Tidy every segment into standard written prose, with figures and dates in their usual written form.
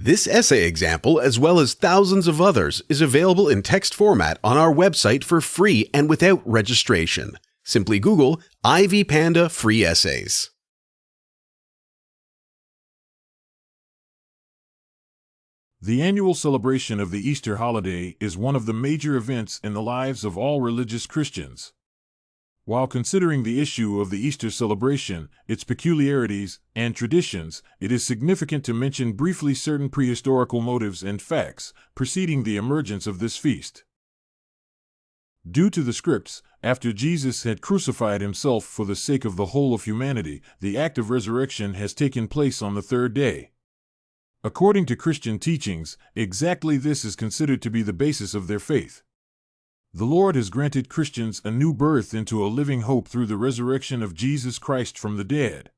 This essay example, as well as thousands of others, is available in text format on our website for free and without registration. Simply Google Ivy Panda Free Essays. The annual celebration of the Easter holiday is one of the major events in the lives of all religious Christians. While considering the issue of the Easter celebration, its peculiarities, and traditions, it is significant to mention briefly certain prehistorical motives and facts preceding the emergence of this feast. Due to the scripts, after Jesus had crucified himself for the sake of the whole of humanity, the act of resurrection has taken place on the third day. According to Christian teachings, exactly this is considered to be the basis of their faith. The Lord has granted Christians a new birth into a living hope through the resurrection of Jesus Christ from the dead.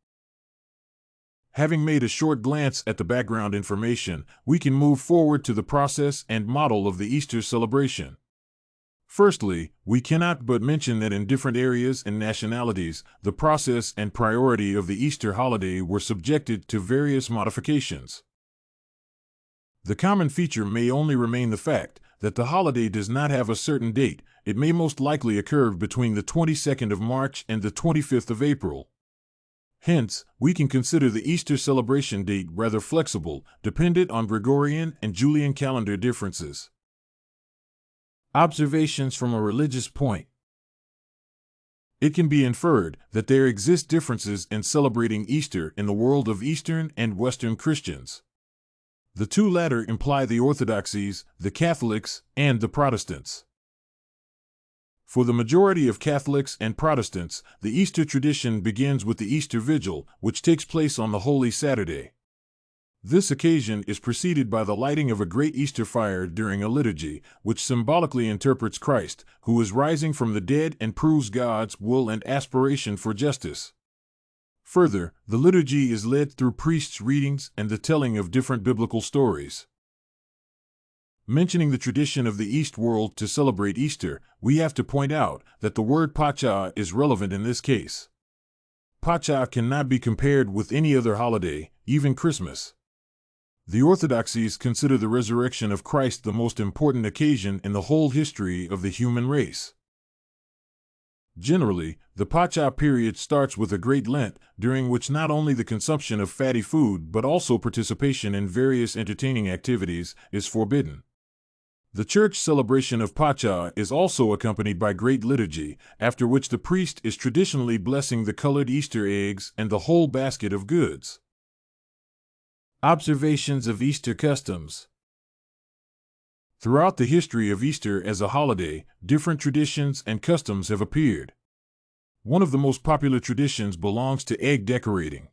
Having made a short glance at the background information, we can move forward to the process and model of the Easter celebration. Firstly, we cannot but mention that in different areas and nationalities, the process and priority of the Easter holiday were subjected to various modifications. The common feature may only remain the fact that the holiday does not have a certain date. It may most likely occur between the 22nd of March and the 25th of April. Hence, we can consider the Easter celebration date rather flexible, dependent on Gregorian and Julian calendar differences. Observations from a religious point. It can be inferred that there exist differences in celebrating Easter in the world of Eastern and Western Christians. The two latter imply the Orthodoxies, the Catholics, and the Protestants. For the majority of Catholics and Protestants, the Easter tradition begins with the Easter Vigil, which takes place on the Holy Saturday. This occasion is preceded by the lighting of a great Easter fire during a liturgy, which symbolically interprets Christ, who is rising from the dead and proves God's will and aspiration for justice. Further, the liturgy is led through priests' readings and the telling of different biblical stories. Mentioning the tradition of the East world to celebrate Easter, we have to point out that the word Pacha is relevant in this case. Pacha cannot be compared with any other holiday, even Christmas. The Orthodoxies consider the resurrection of Christ the most important occasion in the whole history of the human race. Generally, the Pacha period starts with a Great Lent, during which not only the consumption of fatty food but also participation in various entertaining activities is forbidden. The church celebration of Pacha is also accompanied by great liturgy, after which the priest is traditionally blessing the colored Easter eggs and the whole basket of goods. Observations of Easter customs. Throughout the history of Easter as a holiday, different traditions and customs have appeared. One of the most popular traditions belongs to egg decorating.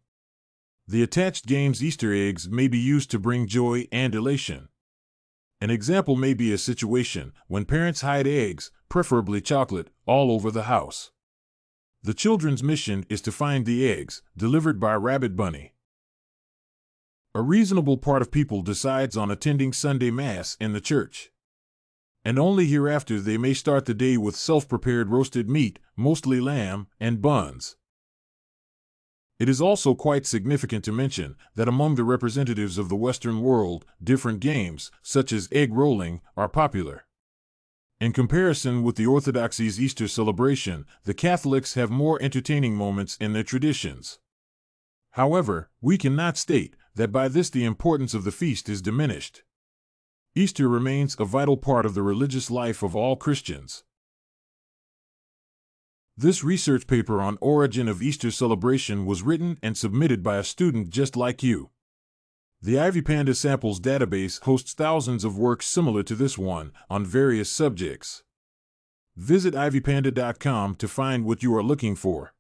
The attached game's Easter eggs may be used to bring joy and elation. An example may be a situation when parents hide eggs, preferably chocolate, all over the house. The children's mission is to find the eggs, delivered by Rabbit Bunny. A reasonable part of people decides on attending Sunday Mass in the church. And only hereafter they may start the day with self-prepared roasted meat, mostly lamb, and buns. It is also quite significant to mention that among the representatives of the Western world, different games, such as egg rolling, are popular. In comparison with the Orthodoxies' Easter celebration, the Catholics have more entertaining moments in their traditions. However, we cannot state that by this the importance of the feast is diminished. Easter remains a vital part of the religious life of all Christians. This research paper on origin of Easter celebration was written and submitted by a student just like you. The Ivy Panda Samples database hosts thousands of works similar to this one on various subjects. Visit ivypanda.com to find what you are looking for.